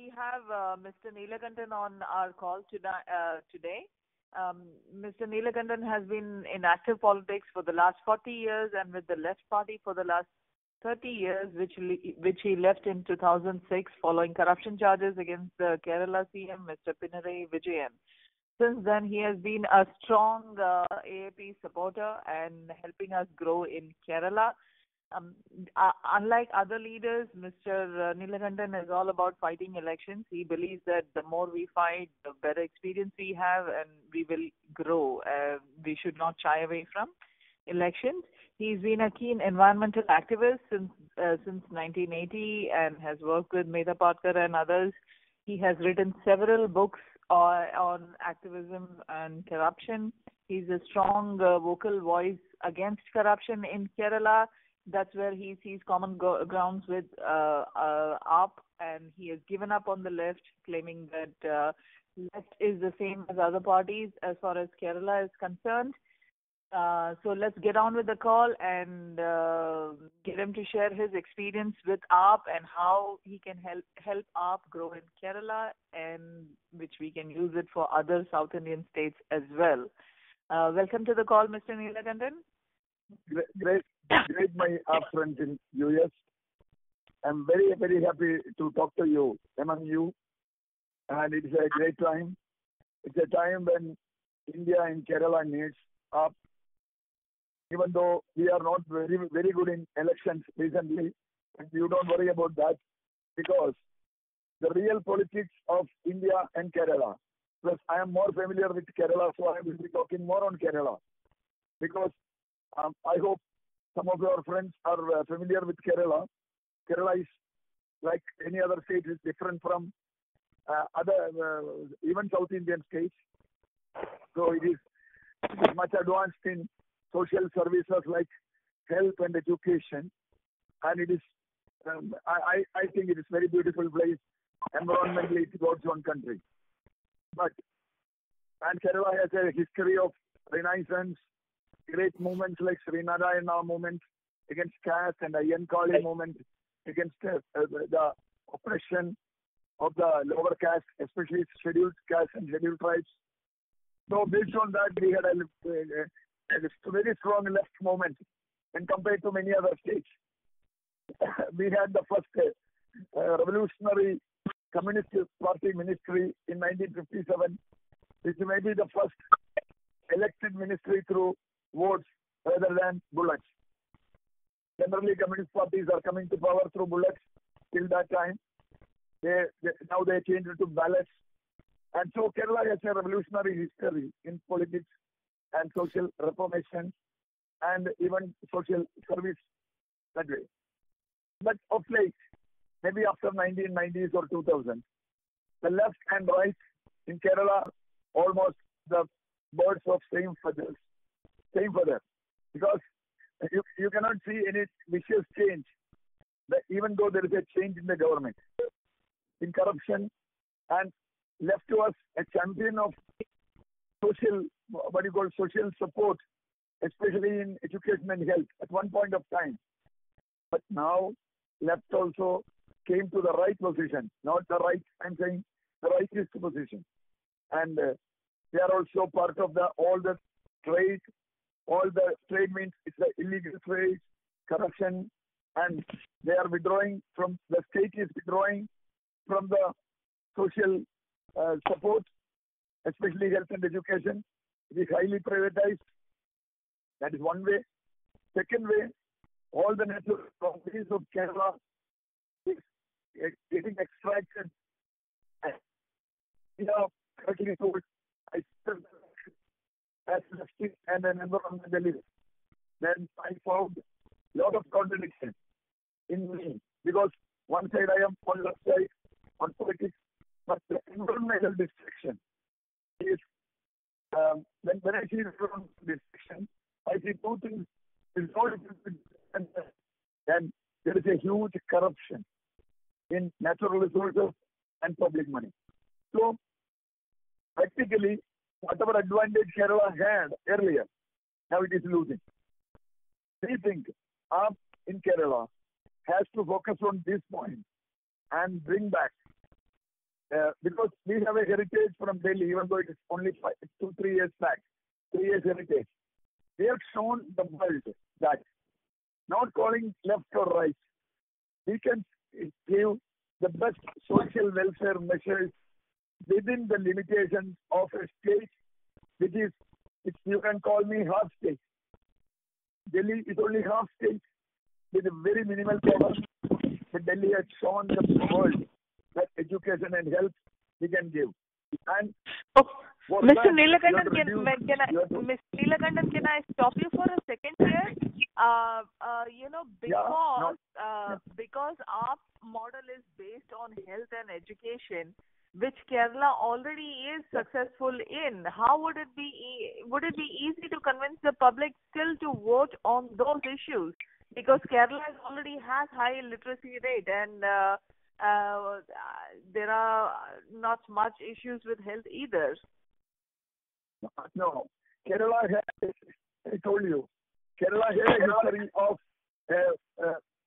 we have Mr. Neelakandan on our call today. Mr. Neelakandan has been in active politics for the last 40 years and with the Left Party for the last 30 years, which he left in 2006 following corruption charges against the Kerala CM, Mr. Pinarayi Vijayan. Since then, he has been a strong AAP supporter and helping us grow in Kerala. Unlike other leaders, Mr. Neelakandan is all about fighting elections. He believes that the more we fight, the better experience we have, and we will grow. We should not shy away from elections. He's been a keen environmental activist since 1980 and has worked with Medha Patkar and others. He has written several books on activism and corruption. He's a strong vocal voice against corruption in Kerala. That's where he sees common grounds with AAP, and he has given up on the left, claiming that left is the same as other parties as far as Kerala is concerned. So let's get on with the call and get him to share his experience with AAP and how he can help AAP grow in Kerala, and which we can use it for other South Indian states as well. Welcome to the call, Mr. Neelakandan. Great, my friends in US. I'm very, very happy to talk to you, among you, and it's a great time. It's a time when India and Kerala needs AAP. Even though we are not very, very good in elections recently, and you don't worry about that, because the real politics of India and Kerala. Plus, I am more familiar with Kerala, so I will be talking more on Kerala, because I hope some of your friends are familiar with Kerala. Kerala is like any other state, is different from other, even South Indian states. So it is much advanced in social services like health and education. And it is, I think it is very beautiful place. Environmentally, it's God's own country. And Kerala has a history of renaissance, great movements like Sri Narayana movement against caste and Ayyankali movement against the oppression of the lower caste, especially scheduled caste and scheduled tribes. So based on that, we had a very strong left movement when compared to many other states. We had the first revolutionary Communist Party ministry in 1957, which may be the first elected ministry through votes rather than bullets. Generally, communist parties are coming to power through bullets till that time. Now they changed it to ballots. And so Kerala has a revolutionary history in politics and social reformation and even social service that way. But of late, maybe after 1990s or 2000, the left and right in Kerala almost the birds of same feather. Because you cannot see any vicious change, even though there is a change in the government, in corruption, and left to us a champion of social, social support, especially in education and health at one point of time. But now left also came to the right position, not the right, I'm saying the rightist position. And they are also part of all the trade. All the trade means it's the illegal trade, corruption, and they are withdrawing from, the state is withdrawing from the social support, especially health and education. It is highly privatized. That is one way. Second way, all the natural properties of Kerala is getting extracted. Correctly told, I still as justice and an environmentalist, then I found a lot of contradiction in me, because one side I am on left side on politics, but the environmental destruction is when I see the environmental destruction, I see two things. And there is a huge corruption in natural resources and public money. So practically, whatever advantage Kerala had earlier, now it is losing. We think AAP in Kerala has to focus on this point and bring back because we have a heritage from Delhi, even though it is only 2-3 years back, 3 years heritage. They have shown the world that not calling left or right, we can give the best social welfare measures within the limitations of a state which is, you can call me half state. Delhi is only half state with a very minimal power, but Delhi has shown the world that education and health we can give. And Mr. Neelakandan, Mr. Neelakandan, can I stop you for a second here? Because our model is based on health and education, which Kerala already is successful in. How would it be? Would it be easy to convince the public still to vote on those issues? Because Kerala already has high literacy rate, and there are not much issues with health either. No, Kerala has, I told you, Kerala has a history of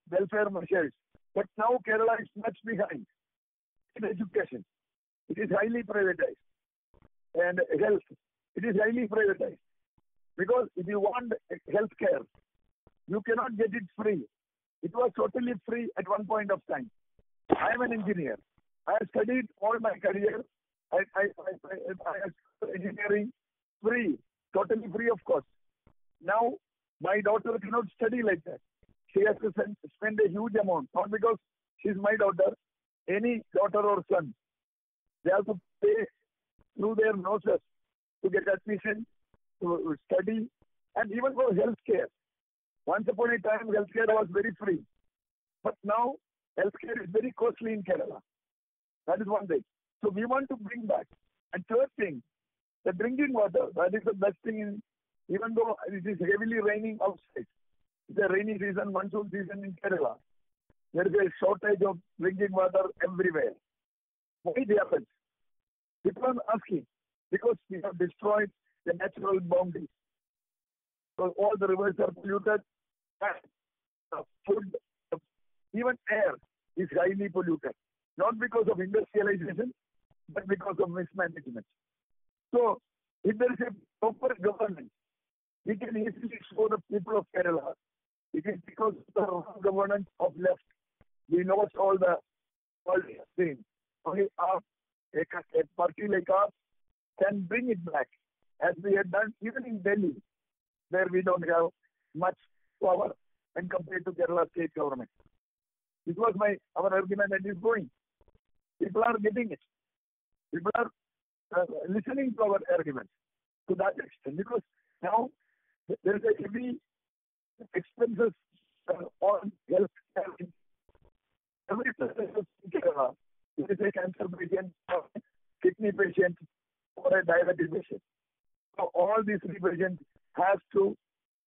welfare measures. But now Kerala is much behind in education. It is highly privatized. And health, it is highly privatized. Because if you want health care, you cannot get it free. It was totally free at one point of time. I am an engineer. I have studied all my career. I have engineering free, totally free of cost. Now, my daughter cannot study like that. She has to spend a huge amount, not because she's my daughter, any daughter or son. They have to pay through their noses to get admission, to study, and even for health care. Once upon a time, healthcare was very free. But now, healthcare is very costly in Kerala. That is one thing. So we want to bring back. And third thing, the drinking water. That is the best thing, even though it is heavily raining outside. It's a rainy season, monsoon season in Kerala. There is a shortage of drinking water everywhere. Why it happens? People are asking. Because we have destroyed the natural boundaries. So all the rivers are polluted. And food, even air is highly polluted. Not because of industrialization, but because of mismanagement. So, if there is a proper governance, we can easily show the people of Kerala, it is because of the wrong governance of left. We lost all the things. Only a party like us can bring it back, as we had done even in Delhi, where we don't have much power when compared to Kerala state government. This was our argument, and is going. People are getting it. People are listening to our arguments to that extent, because now there is a heavy expenses on health care. Every person in Kerala, there is a cancer patient, or kidney patient, or a diabetes patient. So all these three patients have to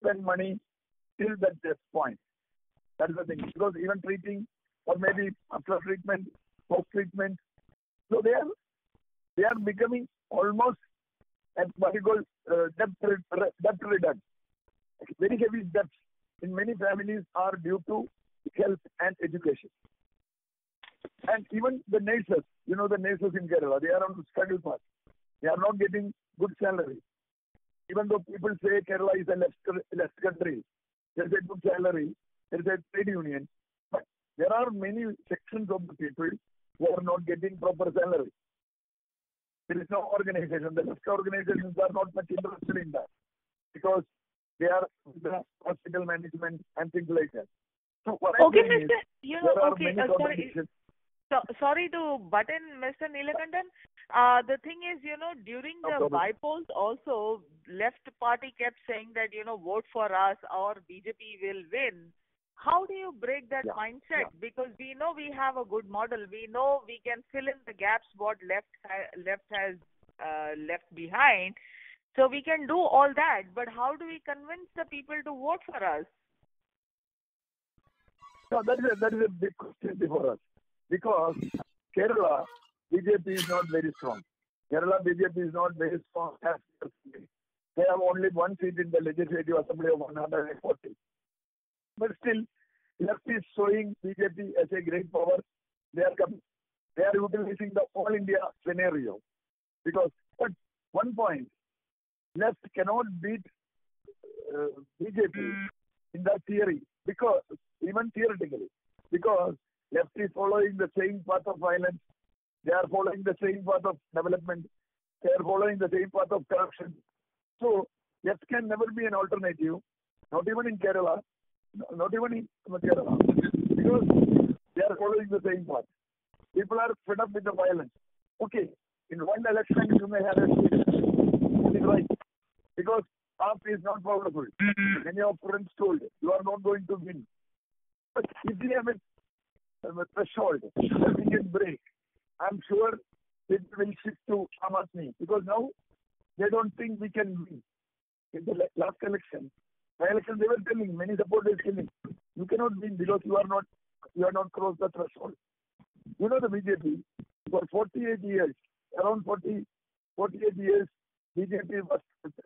spend money till that point. That is the thing. Because even treating, or maybe after treatment, post-treatment, so they are becoming almost at what you call debt reduction. Very heavy debts in many families are due to health and education. And even the nurses, the nurses in Kerala, they are on the struggle path. They are not getting good salary. Even though people say Kerala is a left country, there is a good salary, there is a trade union, but there are many sections of the people who are not getting proper salary. There is no organization. The left organizations are not much interested in that, because they are the hospital management and things like that. So what I'm saying is, sorry to butt in, Mr. Neelakandan. The thing is, during the bypolls also, left party kept saying that, vote for us or BJP will win. How do you break that mindset? Because we know we have a good model. We know we can fill in the gaps what left has left behind. So we can do all that. But how do we convince the people to vote for us? No, that is a big question before us. Because Kerala, BJP is not very strong. Kerala BJP is not very strong as they have only one seat in the Legislative Assembly of 140. But still, left is showing BJP as a great power. They are coming. They are utilizing the all India scenario. Because at one point, left cannot beat BJP in that theory, because even theoretically, because left is following the same path of violence, they are following the same path of development, they are following the same path of corruption. So left can never be an alternative, not even in Kerala, not even in Kerala, because they are following the same path. People are fed up with the violence. Okay, in one election you may have a it is right, because AAP is not powerful. Many of friends told you are not going to win. But if we have a threshold that we can break, I'm sure it will shift to Aam Aadmi, because now they don't think we can win. In the last election, by election they were telling, many supporters telling, you cannot win because you are not crossed the threshold. You know the BJP for 48 years, around 48 years, BJP was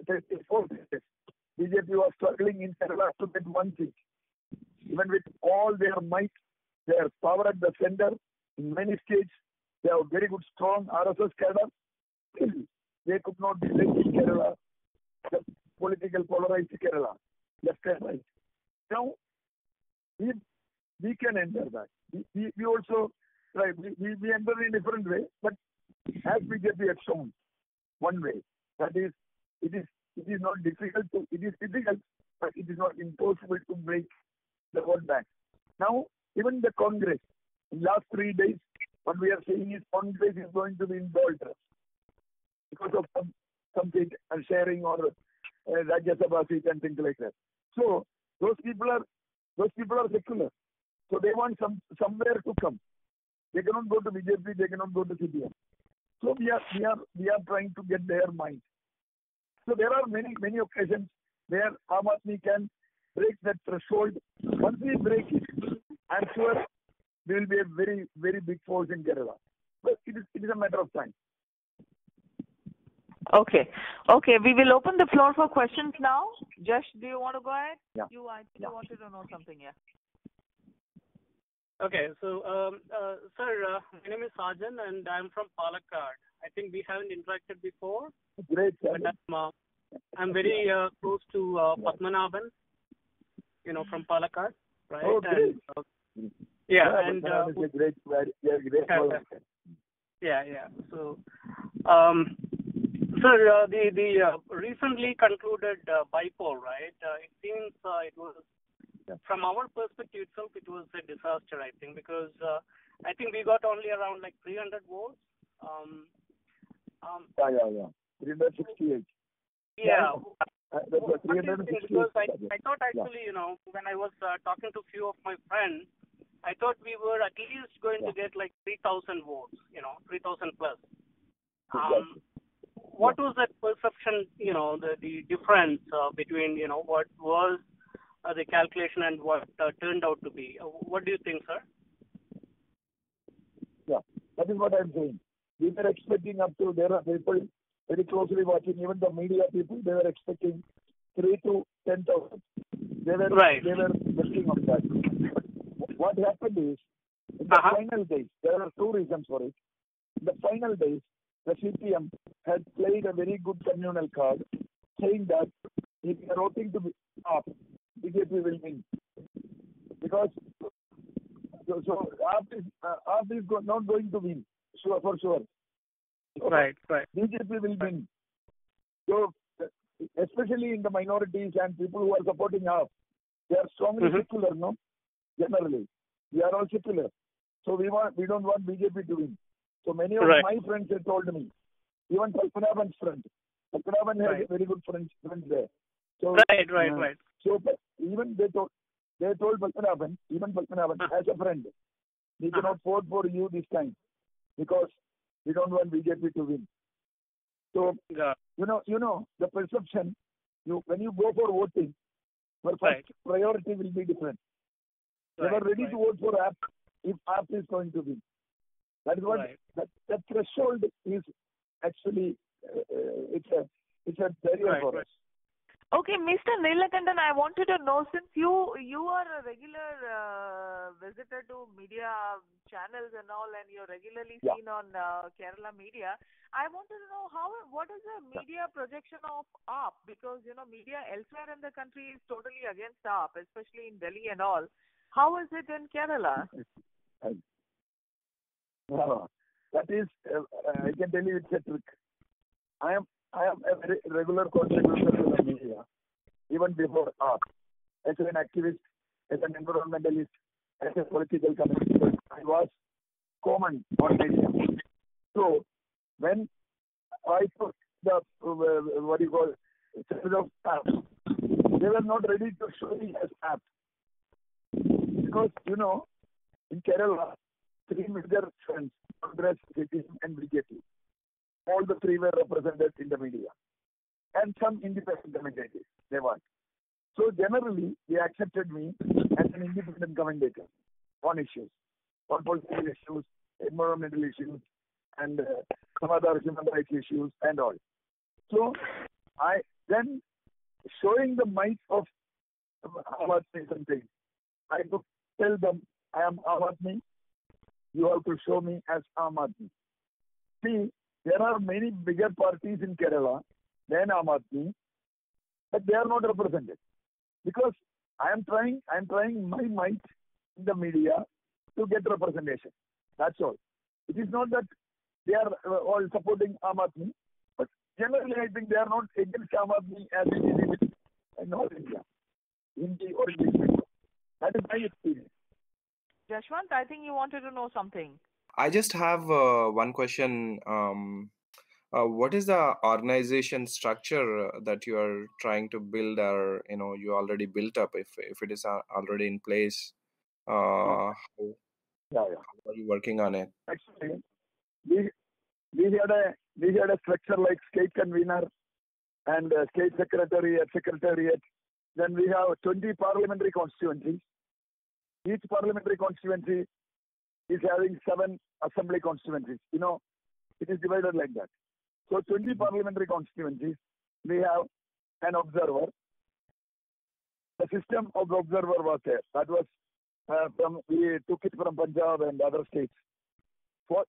34 years. BJP was struggling in Kerala to get one seat. Even with all their might, their power at the center, in many states, they have very good, strong RSS cadre. Still, they could not break in Kerala, the political polarized Kerala, left and right. Now, we can enter that. We also, right, we enter in a different way, but as BJP has shown, one way, that is, it is not difficult to, it is difficult, but it is not impossible to break the vote bank. Now, even the Congress, in last 3 days, what we are saying is Congress is going to be in doldrums because of some seat sharing or Rajya Sabha seat and things like that. So those people are secular. So they want somewhere to come. They cannot go to BJP. They cannot go to CPM. So we are trying to get their mind. So there are many occasions where Aam Aadmi can break that threshold. Once we break it, I'm sure we will be a very, very big force in Kerala. But it is a matter of time. Okay, we will open the floor for questions now. Josh, do you want to go ahead? Yeah. I think you wanted to know something, yeah. Okay, so, sir, my name is Sajan and I'm from Palakkad. I think we haven't interacted before. Great, but I'm very close to Padmanabhan, from Palakkad, right? Oh, great. And, and it's a great yeah. So, sir, the recently concluded bypoll, right? It seems it was, from our perspective itself, it was a disaster, I think, because I think we got only around like 300 votes. 368. Yeah. That's 368. Because I thought actually, when I was talking to a few of my friends, I thought we were at least going to get like 3,000 votes, 3,000 plus. What was that perception, the difference between, what was the calculation and what turned out to be? What do you think, sir? Yeah, that is what I'm saying. We were expecting there are people very closely watching, even the media people, they were expecting 3,000 to 10,000. They were betting on that. But what happened is, in the final days, there are two reasons for it. In the final days, the CPM had played a very good communal card, saying that if you are voting to be up, BJP will win. Because so AAP is not going to win, for sure. So right. BJP will win. So especially in the minorities and people who are supporting AAP, they are strongly secular, no? Generally, we are all secular. So we don't want BJP to win. So many of my friends have told me, even Padmanabhan's friend. Padmanabhan has very good friends there. So, right. So even they told Padmanabhan, as a friend, we cannot vote for you this time because we don't want BJP to win. So you know the perception. When you go for voting, your first priority will be different. They were ready to vote for AAP if AAP is going to win. That is what that threshold is actually. It's a barrier for us. Okay, Mr. Neelakandan, I wanted to know, since you are a regular visitor to media channels and all, and you're regularly Yeah. seen on Kerala media. I wanted to know what is the media projection of AAP? Because media elsewhere in the country is totally against AAP, especially in Delhi and all. How is it in Kerala? No, that is, I can tell you it's a trick. I am a very regular contributor to the media, even before art. As an activist, as an environmentalist, as a political commentator, I was common on media. So when I took the what you call charge of apps, they were not ready to show me as apps because in Kerala, three major friends, Congress, CPM, and BJP. All the three were represented in the media. And some independent commentators, they want. So generally, they accepted me as an independent commentator on issues, on political issues, environmental issues, and some other human rights issues and all. So I then, showing the might of Aam Aadmi something, I could tell them, I am Aam Aadmi, you have to show me as Aam Aadmi. See, there are many bigger parties in Kerala than Aam Aadmi, but they are not represented. Because I am trying my might in the media to get representation. That's all. It is not that they are all supporting Aam Aadmi, but generally I think they are not against Aam Aadmi as it is in North India, Hindi or English. That is my experience. Jashwant, I think you wanted to know something. I just have one question. What is the organization structure that you are trying to build, or you already built up? If it is already in place, how are you working on it? Actually, we had a structure like state convener and state secretariat. Then we have 20 parliamentary constituencies. Each parliamentary constituency is having 7 assembly constituencies. It is divided like that. So 20 parliamentary constituencies, we have an observer. The system of the observer was there. That was we took it from Punjab and other states.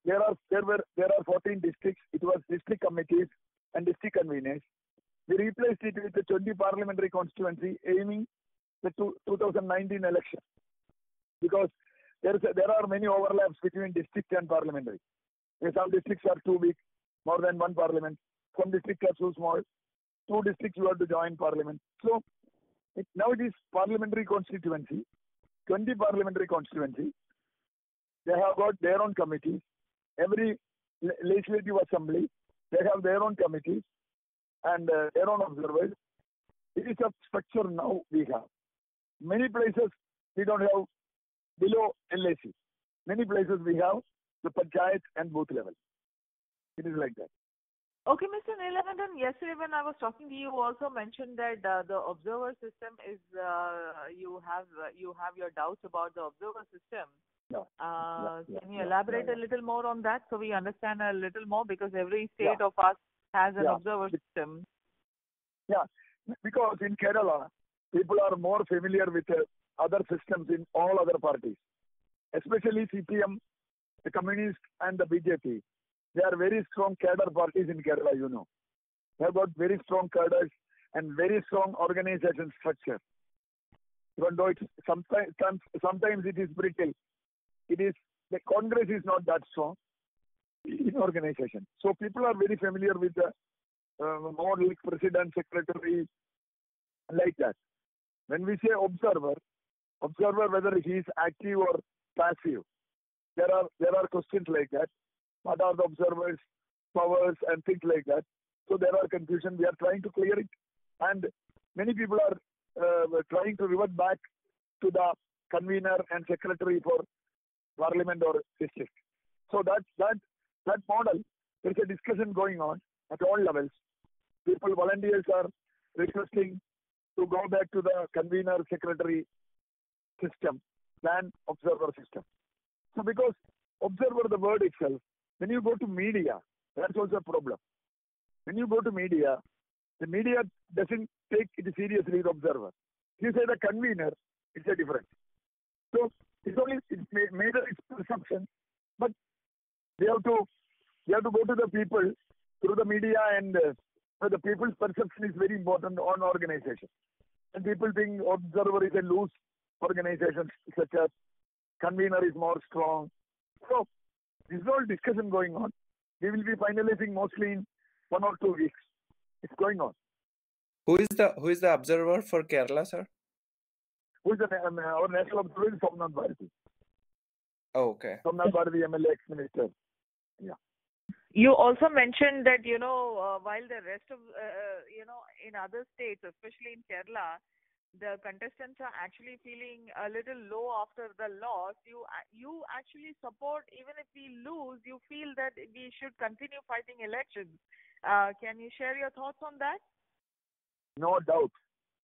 There are 14 districts. It was district committees and district conveners. We replaced it with the 20 parliamentary constituency aiming the 2019 election. Because there are many overlaps between district and parliamentary. Some districts are too big, more than one parliament. Some districts are too small. 2 districts you have to join parliament. So now it is parliamentary constituency, 20 parliamentary constituency. They have got their own committees. Every legislative assembly, they have their own committees and their own observers. It is a structure now we have. Many places we don't have below LAC. Many places we have the panchayat and booth level. It is like that. Okay, Mr. Neelakandan, yesterday when I was talking to you, also mentioned that the observer system is, you have your doubts about the observer system. Can you elaborate a little more on that so we understand a little more, because every state of us has an observer system. Yeah, because in Kerala, people are more familiar with other systems in all other parties, especially CPM, the Communists and the BJP. They are very strong cadre parties in Kerala, They have got very strong cadres and very strong organization structure. Even though sometimes it is brittle. The Congress is not that strong in organization. So people are very familiar with the more like president, secretary, like that. When we say observer, whether he is active or passive, there are questions like that. What are the observers' powers and things like that? So there are confusion. We are trying to clear it, and many people are trying to revert back to the convener and secretary for parliament or district. So that model, there is a discussion going on at all levels. Volunteers are requesting to go back to the convener secretary system than observer system. So because observer, the word itself, when you go to media, that's also a problem. When you go to media, the media doesn't take it seriously, the observer. If you say the convener, it's a difference. So it's made its perception, but we have to go to the people through the media, and the people's perception is very important on organization. And people think observer is a loose organization, such as convener is more strong. So this is all discussion going on. We will be finalizing mostly in 1 or 2 weeks. It's going on. Who is the observer for Kerala, sir? Who is our national observer is Somnath Bharati. Oh, okay. Somnath Bharati, MLA, ex-minister. Yeah. You also mentioned that, while the rest of, in other states, especially in Kerala, the contestants are actually feeling a little low after the loss. You actually support, even if we lose, you feel that we should continue fighting elections. Can you share your thoughts on that? No doubt.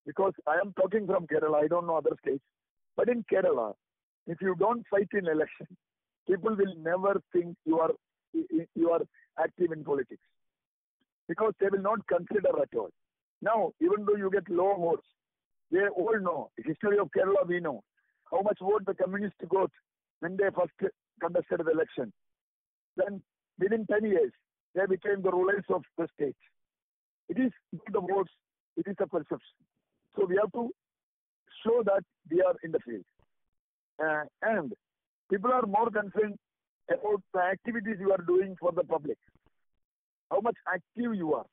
Because I am talking from Kerala, I don't know other states. But in Kerala, if you don't fight in election, people will never think you are active in politics. Because they will not consider at all. Now, even though you get low votes, they all know, the history of Kerala we know, how much vote the communists got when they first contested the election. Then within 10 years, they became the rulers of the state. It is not the votes, it is the perception. So we have to show that we are in the field. And people are more concerned about the activities you are doing for the public. How much active you are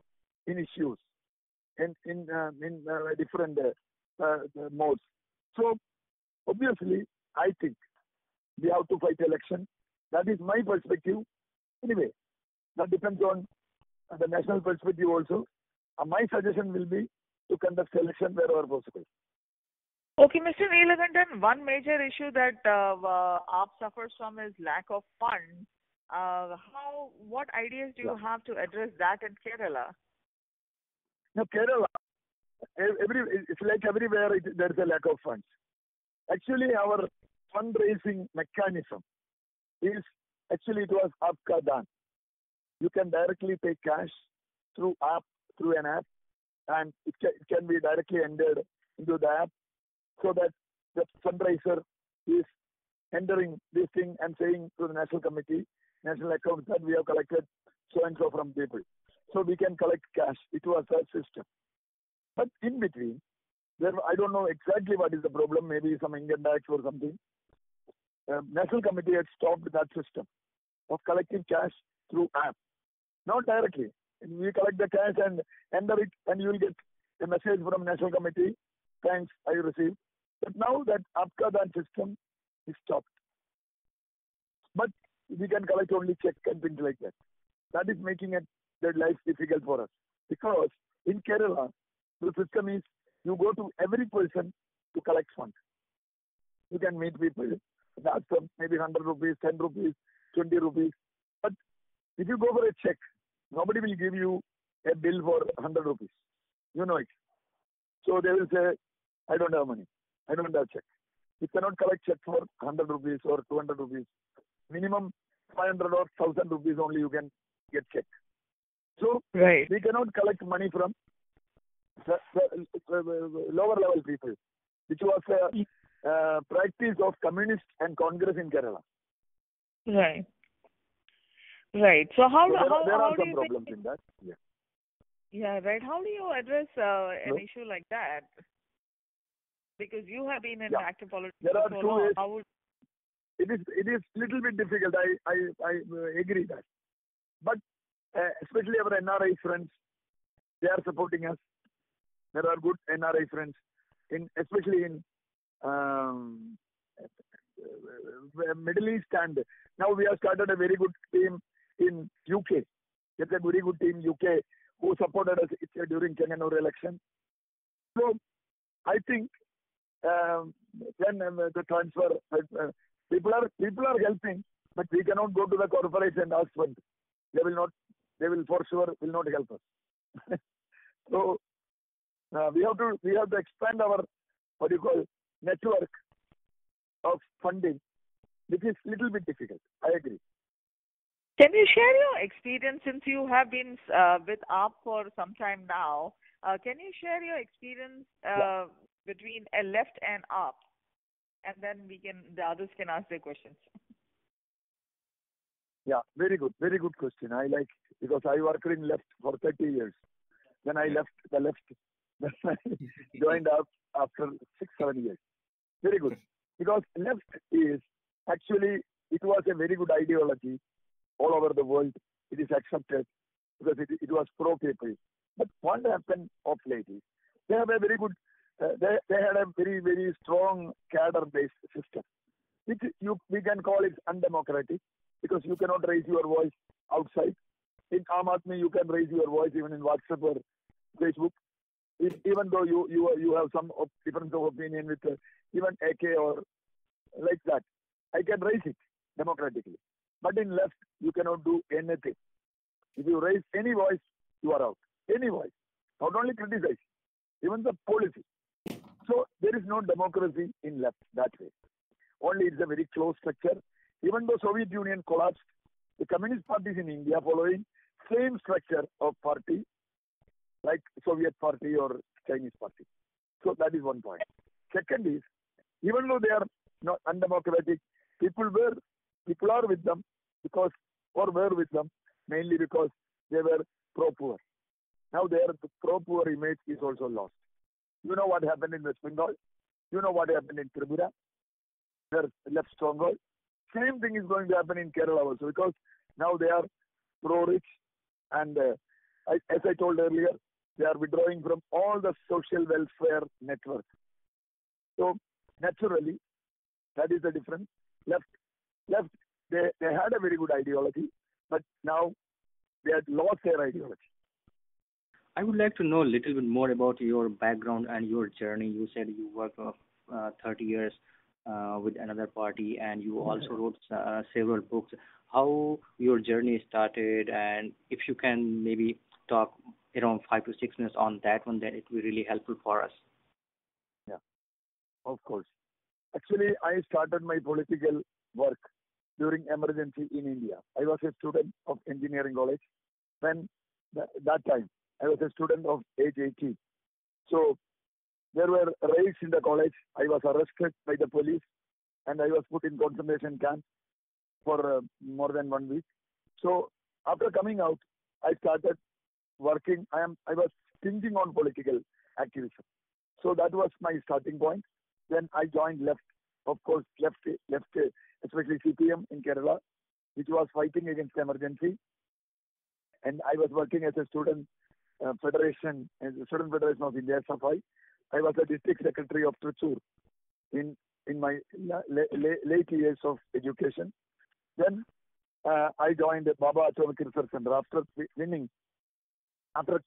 in issues and in different modes. So obviously, I think we have to fight election. That is my perspective. Anyway, that depends on the national perspective also. My suggestion will be to conduct election wherever possible. Okay, Mr. Neelakandan, one major issue that AAP suffers from is lack of funds. What ideas do you have to address that in Kerala? Now, Kerala, it's like everywhere there is a lack of funds. Actually, our fundraising mechanism is, it was AAP Kerala. You can directly take cash through an app, and it can be directly entered into the app, so that the fundraiser is entering this thing and saying to the national committee, national accounts, that we have collected so and so from people. So we can collect cash. It was a system. But in between, I don't know exactly what is the problem, maybe some income tax or something. National committee had stopped that system of collecting cash through app. Not directly. We collect the cash and enter it, and you will get a message from national committee. Thanks, I received. But now that AAP system is stopped. But we can collect only check and things like that. That is making their life difficult for us. Because in Kerala, the system is you go to every person to collect funds. You can meet people and ask them maybe 100 rupees, 10 rupees, 20 rupees. But if you go for a check, nobody will give you a bill for 100 rupees. You know it. So they will say, I don't have money. I don't have check. You cannot collect check for 100 rupees or 200 rupees. Minimum 500 or 1000 rupees only you can get check. So we cannot collect money from the lower level people, which was a practice of communists and Congress in Kerala. Right. Right. So there are do some you problems think, in that. Yeah. Yeah, right. How do you address an issue like that? Because you have been in active politics there are for so two long. ways. It is little bit difficult. I agree that. But especially our NRI friends, they are supporting us. There are good NRI friends, especially in Middle East, and now we have started a very good team in UK. It's a very good team UK who supported us during Convener election. So I think then the transfer people are helping, but we cannot go to the corporation and ask for it. They will for sure will not help us. So we have to expand our network of funding, which is little bit difficult. I agree. Can you share your experience, since you have been with AAP for some time now? Can you share your experience between a left and AAP? and then the others can ask their questions. Yeah, very good question. I like, because I worked in left for 30 years. Then I left the left. Then I joined up after 6-7 years. Very good. Because left is actually, it was a very good ideology all over the world. It is accepted because it was pro-people. But what happened of late is they have a very good, they had a very strong cadre-based system, which we can call it undemocratic, because you cannot raise your voice outside. In Aam Aadmi, you can raise your voice even in WhatsApp or Facebook, even though you have some difference of opinion with even AK or like that. I can raise it democratically. But in left, you cannot do anything. If you raise any voice, you are out. Any voice. Not only criticize, even the policy. So there is no democracy in left that way. Only it's a very close structure. Even though Soviet Union collapsed, the communist parties in India following same structure of party like Soviet party or Chinese party. So that is one point. Second is, even though they are not undemocratic, people are with them were with them mainly because they were pro-poor. Now their pro-poor image is also lost. You know what happened in West Bengal? You know what happened in Tripura? Their left stronghold. Same thing is going to happen in Kerala also, because now they are pro-rich, and as I told earlier, they are withdrawing from all the social welfare networks. So naturally, that is the difference. Left, they had a very good ideology, but now they had lost their ideology. I would like to know a little bit more about your background and your journey. You said you worked 30 years with another party, and you also wrote several books. How your journey started, and if you can maybe talk around 5 to 6 minutes on that one, then it will be really helpful for us. Yeah, of course. Actually, I started my political work during emergency in India. I was a student of engineering college. When that time, I was a student of age 18. So there were raids in the college. I was arrested by the police, and I was put in concentration camp for more than 1 week. So after coming out, I started working. I was thinking on political activism. So that was my starting point. Then I joined left, of course, left, especially CPM in Kerala, which was fighting against emergency. And I was working as a student federation, as a student federation of India, SFI. I was a district secretary of Tricur in my late years of education. Then I joined the Baba Atomic Research Center after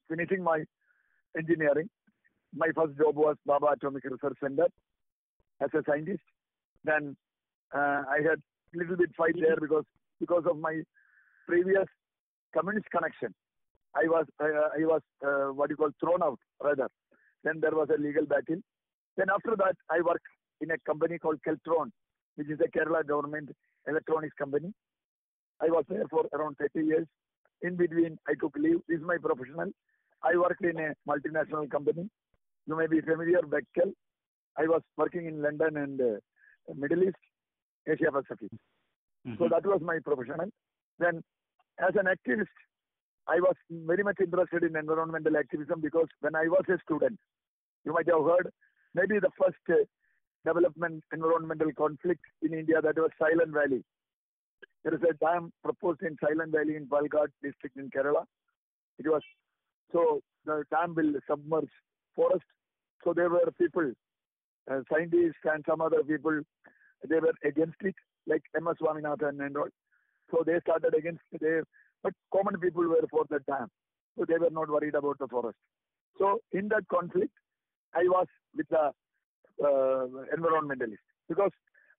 finishing my engineering. My first job was Baba Atomic Research Center as a scientist. Then I had a little bit fight there because of my previous communist connection. I was what you call thrown out rather. Then there was a legal battle. Then after that, I worked in a company called Keltron, which is a Kerala government electronics company. I was there for around 30 years. In between, I took leave. This is my professional. I worked in a multinational company. You may be familiar, Bechtel. I was working in London and Middle East, Asia Pacific. Mm-hmm. So that was my professional. Then as an activist, I was very much interested in environmental activism, because when I was a student, you might have heard maybe the first development environmental conflict in India, that was Silent Valley. There is a dam proposed in Silent Valley in Balghat district in Kerala. So the dam will submerge forest. So there were people, scientists and some other people, they were against it, like M.S. Swaminathan and all. So they started against it. But common people were for the dam. So they were not worried about the forest. So in that conflict, I was with the environmentalists, because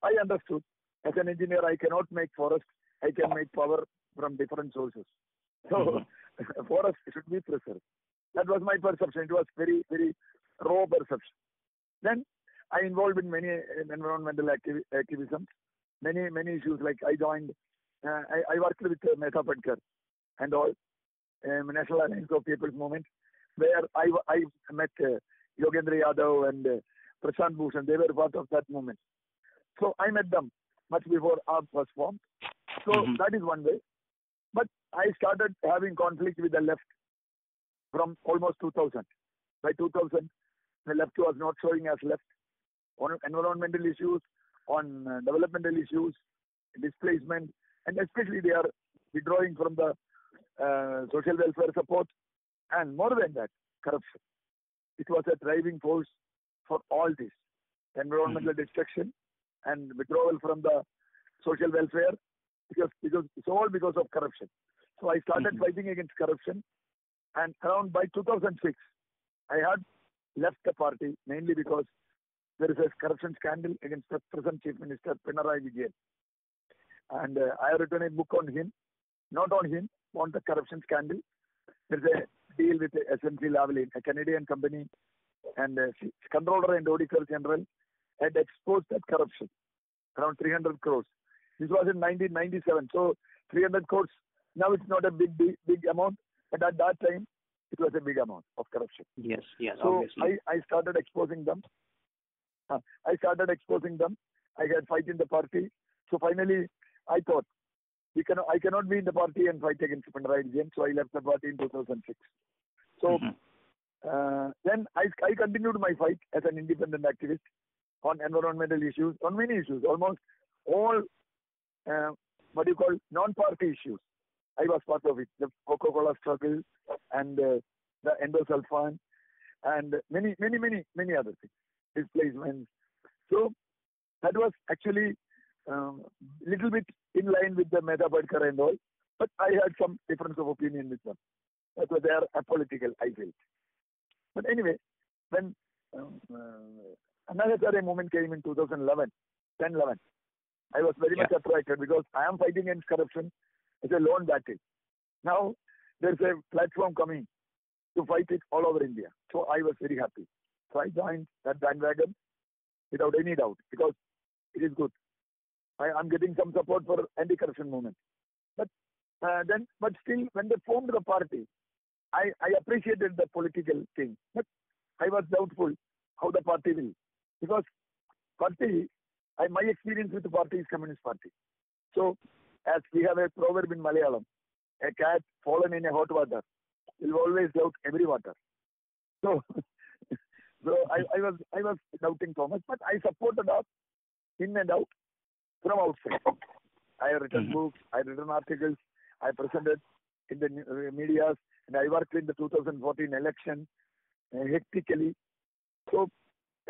I understood as an engineer, I cannot make forest. I can make power from different sources. So forest should be preserved. That was my perception. It was very, very raw perception. Then I involved in many environmental activism, many issues. Like I joined, I worked with Mehta Padkar and all, National Alliance of People's Movement, where I met Yogendra Yadav and Prashant Bhushan. They were part of that movement. So I met them much before AAP was formed. So that is one way. But I started having conflict with the left from almost 2000. By 2000, the left was not showing as left on environmental issues, on developmental issues, displacement, and especially they are withdrawing from the social welfare support, and more than that, corruption. It was a driving force for all this environmental destruction and withdrawal from the social welfare because it's all because of corruption. So I started fighting against corruption, and around by 2006, I had left the party mainly because there is a corruption scandal against the present Chief Minister Pinarayi Vijayan. And I have written a book on him, not on him, on the corruption scandal. There's a deal with SNC Lavalin, a Canadian company, and Controller and Auditor General had exposed that corruption, around 300 crores. This was in 1997. So 300 crores, now it's not a big amount, but at that time, it was a big amount of corruption. Yes, So obviously. I started exposing them. I had fight in the party. So finally, I thought, I cannot be in the party and fight against Pinarayi Vijayan. So I left the party in 2006. So then I continued my fight as an independent activist on environmental issues, on many issues, almost all non-party issues. I was part of it, the Coca-Cola struggle and the endosulfan and many other things, displacements. So that was actually little bit in line with the Mehta Badkar and all, but I had some difference of opinion with them. That was their apolitical, I felt. But anyway, when another moment came in 2011, 10-11, I was very much attracted because I am fighting against corruption. It's a lone battle. Now there's a platform coming to fight it all over India. So I was very happy. So I joined that bandwagon without any doubt because it is good. I'm getting some support for anti-corruption movement. But still, when they formed the party, I appreciated the political thing. But I was doubtful how the party will. Because my experience with the party is Communist Party. So, as we have a proverb in Malayalam, a cat fallen in a hot water will always doubt every water. So, I was doubting Thomas, but I supported up in and out from outside. I have written books, I have written articles, I presented in the media, and I worked in the 2014 election hectically. So,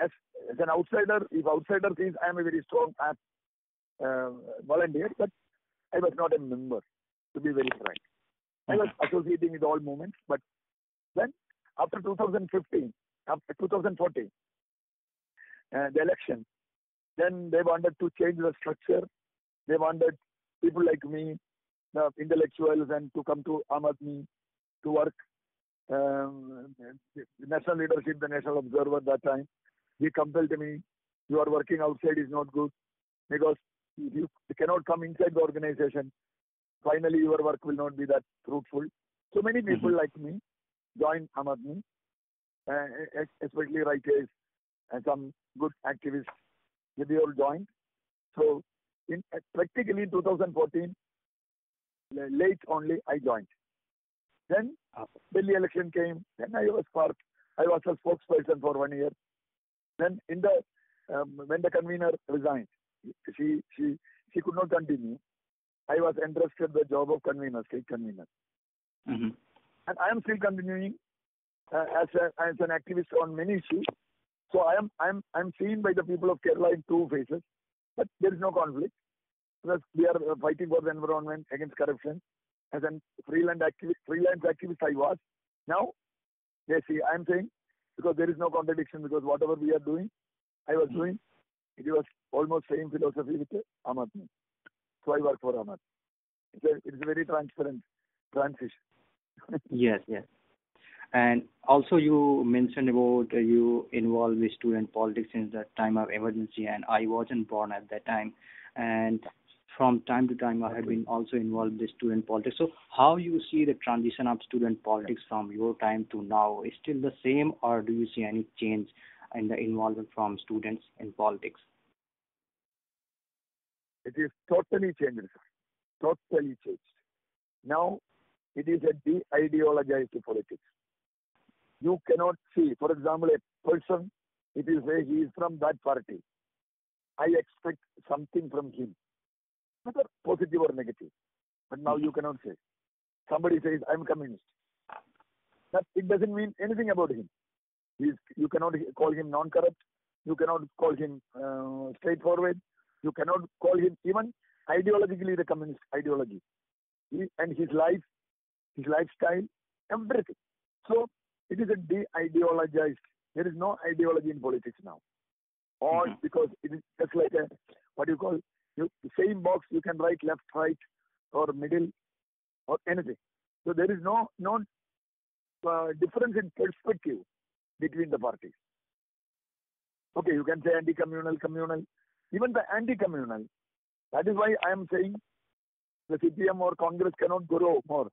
as an outsider, if outsider sees I am a very strong volunteer, but I was not a member, to be very frank. I was associating with all movements, but then after 2014, the election, then they wanted to change the structure. They wanted people like me, the intellectuals, and to come to Aam Aadmi to work. The national leadership, the National Observer at that time, he compelled me, you are working outside is not good because you cannot come inside the organization. Finally, your work will not be that fruitful. So many people like me joined Aam Aadmi, especially writers and some good activists. They all joined. So, practically in 2014, late only I joined. Then Delhi election came. Then I was a spokesperson for 1 year. Then when the convener resigned, she could not continue. I was entrusted the job of convener, state convener, and I am still continuing as an activist on many issues. So I'm seen by the people of Kerala in two phases, but there is no conflict because we are fighting for the environment against corruption. As a freelance activist I was. Now they see I'm saying because there is no contradiction because whatever we are doing, I was doing. It was almost same philosophy with Aam Aadmi. So I work for Aam Aadmi. It's a very transparent transition. Yes. And also you mentioned about you involved with student politics in the time of emergency, and I wasn't born at that time. And from time to time, I have been also involved with student politics. So how you see the transition of student politics from your time to now? Is still the same, or do you see any change in the involvement from students in politics? It is totally changed, sir. Totally changed. Now, it is a de-ideologized politics. You cannot see, for example, a person, if you say he is from that party, I expect something from him, whether positive or negative. But now you cannot say. Somebody says, I'm communist. That it doesn't mean anything about him. You cannot call him non-corrupt. You cannot call him straightforward. You cannot call him even ideologically the communist ideology. And his life, his lifestyle, everything. So it is a de-ideologized. There is no ideology in politics now. All because it is just like a, what do you call, the same box you can write left, right, or middle, or anything. So there is no difference in perspective between the parties. Okay, you can say anti-communal, communal. Even the anti-communal, that is why I am saying the CPM or Congress cannot grow more.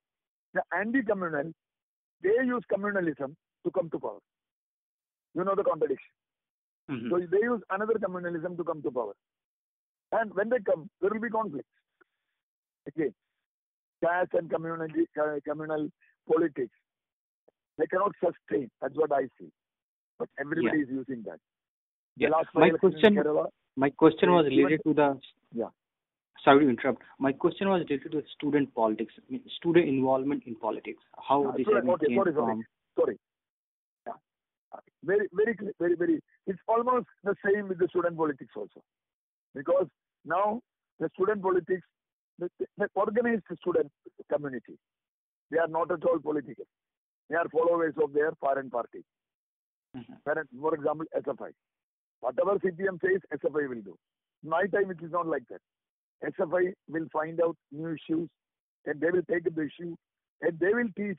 The anti-communal, they use communalism to come to power. You know the contradiction. So they use another communalism to come to power. And when they come, there will be conflicts. Okay. Caste and communal politics, they cannot sustain. That's what I see. But everybody is using that. Yeah. The last My question was related to the... Yeah. Sorry to interrupt. My question was related to student politics, student involvement in politics. How this came from... Sorry. Yeah. Very, very, very, very. It's almost the same with the student politics also. Because now the student politics, the organized student community, they are not at all political. They are followers of their parent party. For example, SFI. Whatever CPM says, SFI will do. My time it is not like that. SFI will find out new issues and they will take the issue and they will teach.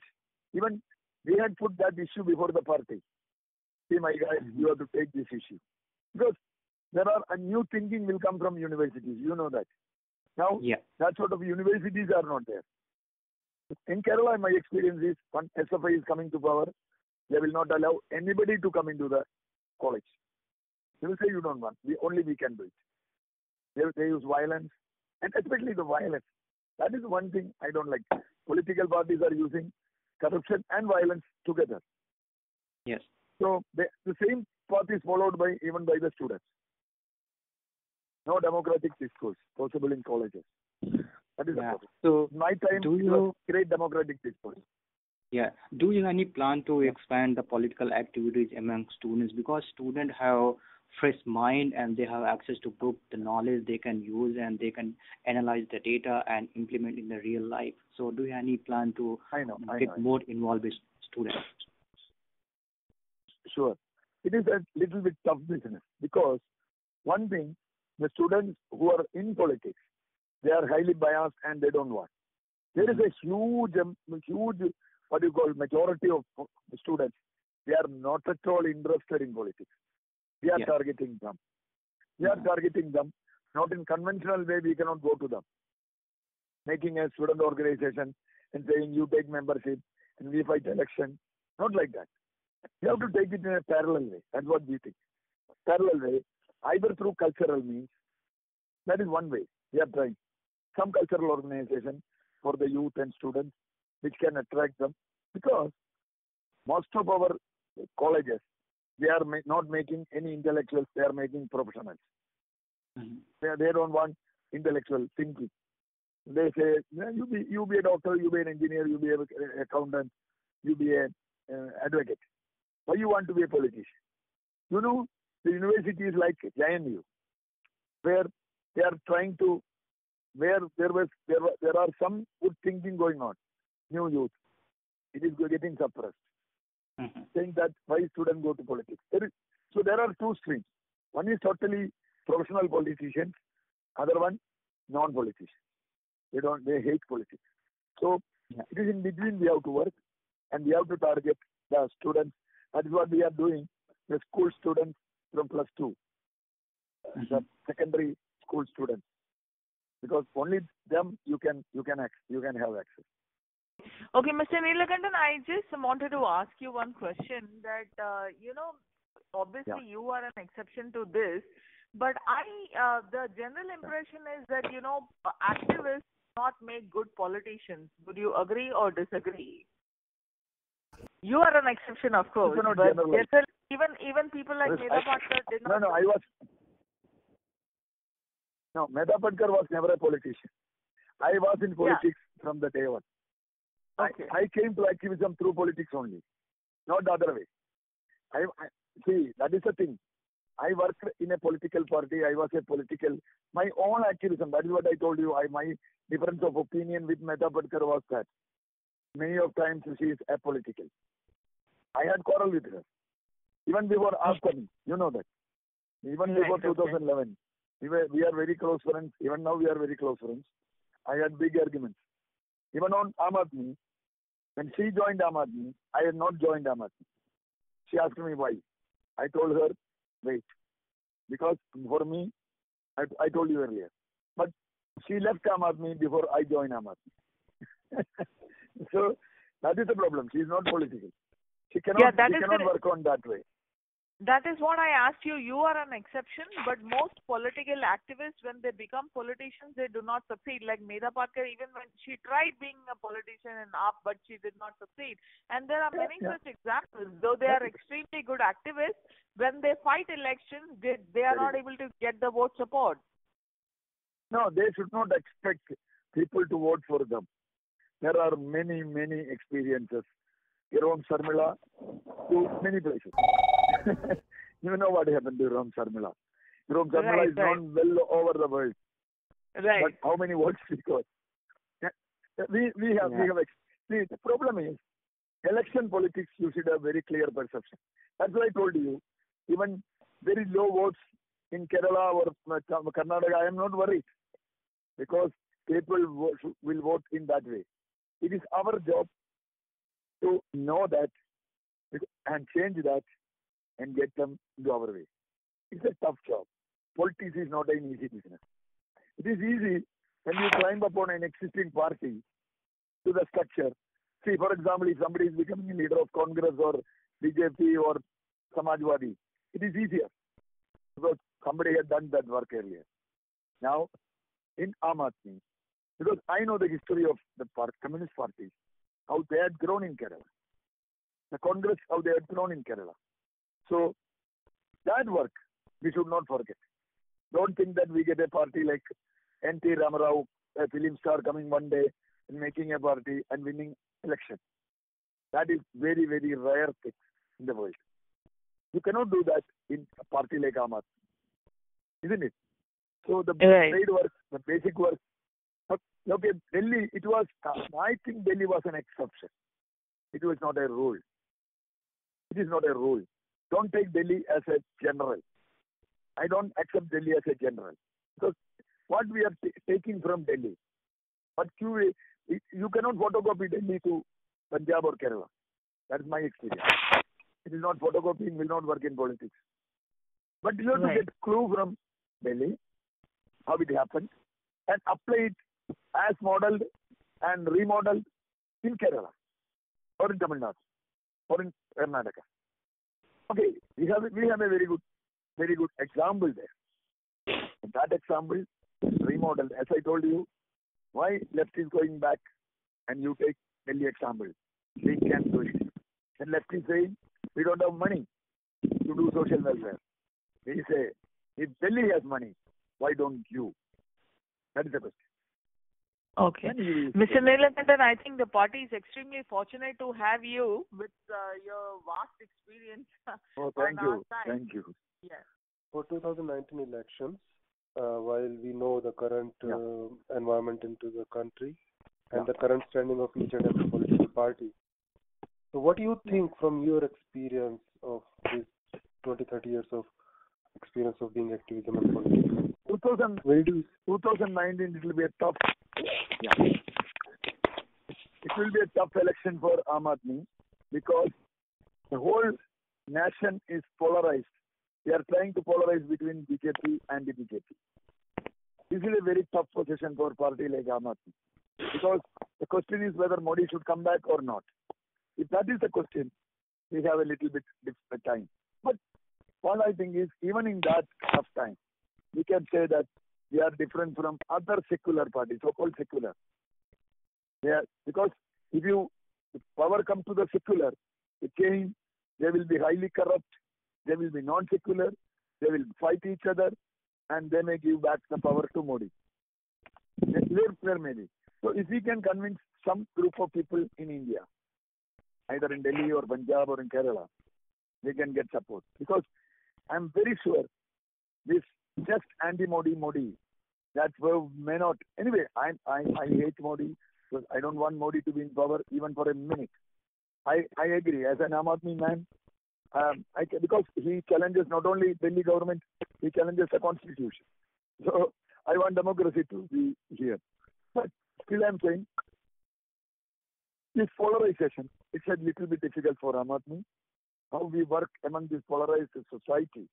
Even we had put that issue before the party. See, my guys, you have to take this issue. Because there are a new thinking will come from universities. You know that. Now, that sort of universities are not there. In Kerala, my experience is when SFI is coming to power, they will not allow anybody to come into the college. They will say you don't want. Only we can do it. They use violence, and especially the violence. That is one thing I don't like. Political parties are using corruption and violence together. Yes. So the same path is followed by even by the students. No democratic discourse possible in colleges. That is the problem. So my time was great democratic discourse. Yeah. Do you have any plan to expand the political activities among students? Because students have fresh mind and they have access to book, the knowledge they can use and they can analyze the data and implement in the real life. So do you have any plan to get more involved with students? Sure. It is a little bit tough business because one thing, the students who are in politics, they are highly biased and they don't want. There is a huge, what you call, majority of students. They are not at all interested in politics. We are targeting them. We are targeting them. Not in conventional way, we cannot go to them. Making a student organization and saying you take membership and we fight election. Not like that. We have to take it in a parallel way. That's what we think. Parallel way, either through cultural means. That is one way. We are trying. Some cultural organization for the youth and students which can attract them. Because most of our colleges, they are not making any intellectuals, they are making professionals. They don't want intellectual thinking. They say, you be a doctor, you be an engineer, you be an accountant, you be an advocate. Why you want to be a politician? You know, the university is like JNU, where they are trying to, where there are some good thinking going on. New youth, it is getting suppressed. Saying that why students go to politics. So there are two streams. One is totally professional politicians, other one non-politicians. They hate politics. So it is in between we have to work and we have to target the students. That is what we are doing. The school students from +2, the secondary school students, because only them you can have access. Okay, Mr. Neelakandan, I just wanted to ask you one question that, obviously you are an exception to this, But the general impression is that, activists not make good politicians. Would you agree or disagree? You are an exception, of course. Not But generalized. even people like Meda Patkar did not. Meda Patkar was never a politician. I was in politics from the day one. Okay. I came to activism through politics only, not the other way. See, that is the thing. I worked in a political party. I was a political, my own activism. That is what I told you. My difference of opinion with Meda Patkar was that many of times she is apolitical. I had quarrel with her. Even before after me, you know that. Even before 2011. We are very close friends. Even now we are very close friends. I had big arguments. Even on Aam Aadmi, when she joined Aam Aadmi, I had not joined Aam Aadmi. She asked me why. I told her, wait. Because for me, I told you earlier. But she left Aam Aadmi before I joined Aam Aadmi. So that is the problem. She is not political. She cannot work on that way. That is what I asked you. You are an exception, but most political activists, when they become politicians, they do not succeed. Like Meda Patkar, even when she tried being a politician in AAP, but she did not succeed. And there are many such examples. Though they are extremely good activists, when they fight elections, they are not able to get the vote support. No, they should not expect people to vote for them. There are many, many experiences. Ram Sharmila to many places. You know what happened to Ram Sharmila. Ram Sharmila is known well over the world. Right. But how many votes he got? We have. See, the problem is, election politics, you should have very clear perception. That's why I told you, even very low votes in Kerala or Karnataka, I am not worried. Because people will vote in that way. It is our job to know that and change that and get them to our way. It's a tough job. Politics is not an easy business. It is easy when you climb upon an existing party to the structure. See, for example, if somebody is becoming a leader of Congress or BJP or Samajwadi, it is easier because somebody had done that work earlier. Now, in Aam Aadmi, because I know the history of the communist parties, how they had grown in Kerala. The Congress, how they had grown in Kerala. So, that work, we should not forget. Don't think that we get a party like N.T. Ramarao, a film star coming one day and making a party and winning election. That is very, very rare thing in the world. You cannot do that in a party like Aam Aadmi. Isn't it? So, the trade work, the basic work. Okay, Delhi, it was, I think Delhi was an exception. It was not a rule. It is not a rule. Don't take Delhi as a general. I don't accept Delhi as a general. Because what we are taking from Delhi, but you cannot photocopy Delhi to Punjab or Kerala. That is my experience. It is not photocopying, will not work in politics. But you have to get clue from Delhi, how it happened, and apply it as modeled and remodeled in Kerala, or in Tamil Nadu, or in Karnataka. Okay, we have a very good example there. That example remodeled, as I told you, why left is going back, and you take Delhi example. We can do it. And left is saying, we don't have money to do social welfare. We say, if Delhi has money, why don't you? That is the question. Okay. Mr. Neelakandan, I think the party is extremely fortunate to have you with your vast experience. Oh, thank you. Thank you. Yeah. For 2019 elections, while we know the current environment into the country and the current standing of each and every political party, so what do you think from your experience of this 20-30 years of experience of being activism and politics? 2019, it will be a tough. It will be a tough election for Aam Aadmi because the whole nation is polarized. They are trying to polarize between BJP and the BJP. This is a very tough position for a party like Aam Aadmi because the question is whether Modi should come back or not. If that is the question, we have a little bit different time. But what I think is, even in that tough time, we can say that we are different from other secular parties, so-called secular. Because if power comes to the secular, again, they will be highly corrupt, they will be non-secular, they will fight each other, and they may give back the power to Modi. There may be. So if we can convince some group of people in India, either in Delhi or Punjab or in Kerala, they can get support. Because I'm very sure this just anti-Modi, that verb may not. Anyway, I hate Modi because I don't want Modi to be in power even for a minute. I agree. As an Aam Aadmi man, because he challenges not only Delhi government, he challenges the constitution. So I want democracy to be here. But still I'm saying, this polarization, it's a little bit difficult for Aam Aadmi. How we work among this polarized society,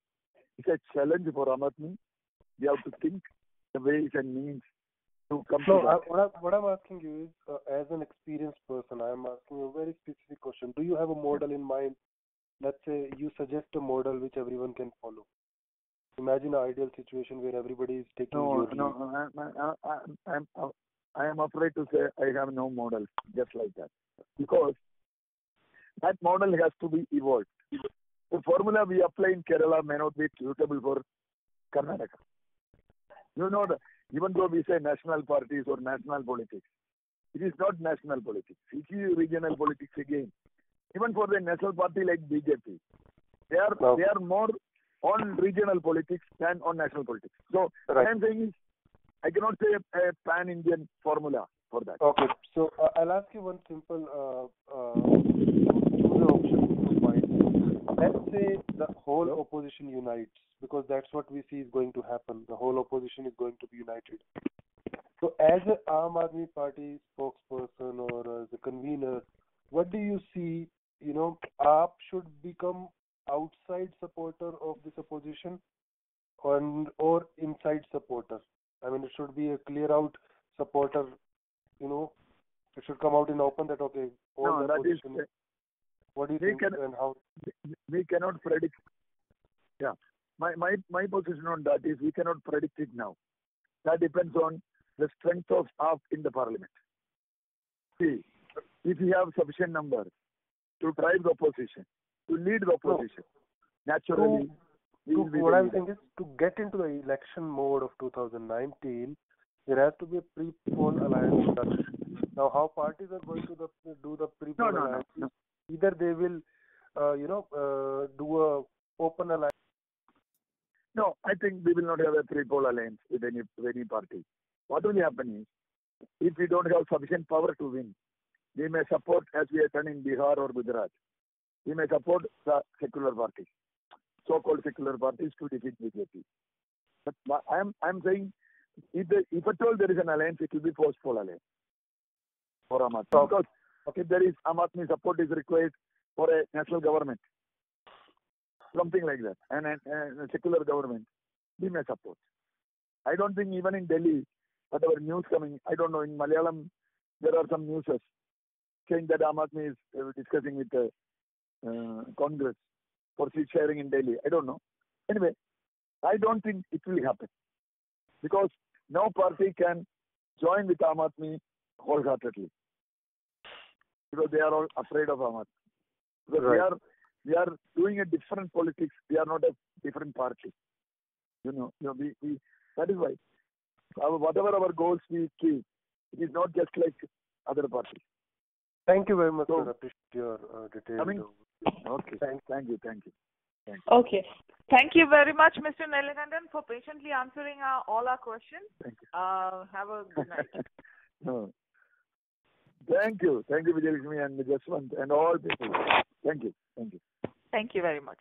it's a challenge for Aam Aadmi. We have to think the ways and means to come to that. What I'm asking you is, as an experienced person, I'm asking you a very specific question. Do you have a model in mind? Let's say you suggest a model which everyone can follow. Imagine an ideal situation where everybody is taking your lead. No, I am afraid to say I have no model just like that. Because that model has to be evolved. The formula we apply in Kerala may not be suitable for Karnataka. You know, even though we say national parties or national politics, it is not national politics. It is regional politics again. Even for the national party like BJP, they are more on regional politics than on national politics. So what I am saying is, I cannot say a pan-Indian formula for that. Okay, so I'll ask you one simple option. Let's say the whole opposition unites, because that's what we see is going to happen. The whole opposition is going to be united. So as an Aam Aadmi Party spokesperson or as a convener, what do you see, AAP should become outside supporter of this opposition or inside supporter? I mean, it should be a clear out supporter, it should come out in open that, okay, all the opposition. What do you think and how? We cannot predict. Yeah. My position on that is we cannot predict it now. That depends on the strength of AAP in the parliament. See, if we have sufficient numbers to drive the opposition, to lead the opposition, naturally, what I'm saying is, to get into the election mode of 2019, there has to be a pre-poll alliance done. Now, how parties are going to do the pre-poll alliance? No. Either they will, do a open alliance. No, I think we will not have a pre-poll alliance with any party. What will happen is, if we don't have sufficient power to win, we may support, as we have done in Bihar or Gujarat, we may support the secular parties, so-called secular parties, to defeat BJP. But I am saying, if at all there is an alliance, it will be post-poll alliance for Aam Aadmi. Because if there is Aam Aadmi support is required for a national government, something like that, and a secular government, we may support. I don't think even in Delhi, whatever news coming, I don't know, in Malayalam, there are some news saying that Aam Aadmi is discussing with the Congress for seat sharing in Delhi. I don't know. Anyway, I don't think it will happen. Because no party can join with Aam Aadmi wholeheartedly. Because they are all afraid of Aam Aadmi. Because we are doing a different politics. We are not a different party. We that is why. Whatever our goals we keep, it is not just like other parties. Thank you very much, sir. I appreciate your details. Okay. Thank you. Okay. Thank you very much, Mr. Neelakandan, for patiently answering all our questions. Thank you. Have a good night. No. Thank you, Vijayalakshmi and Jaswant and all people. Thank you. Thank you very much.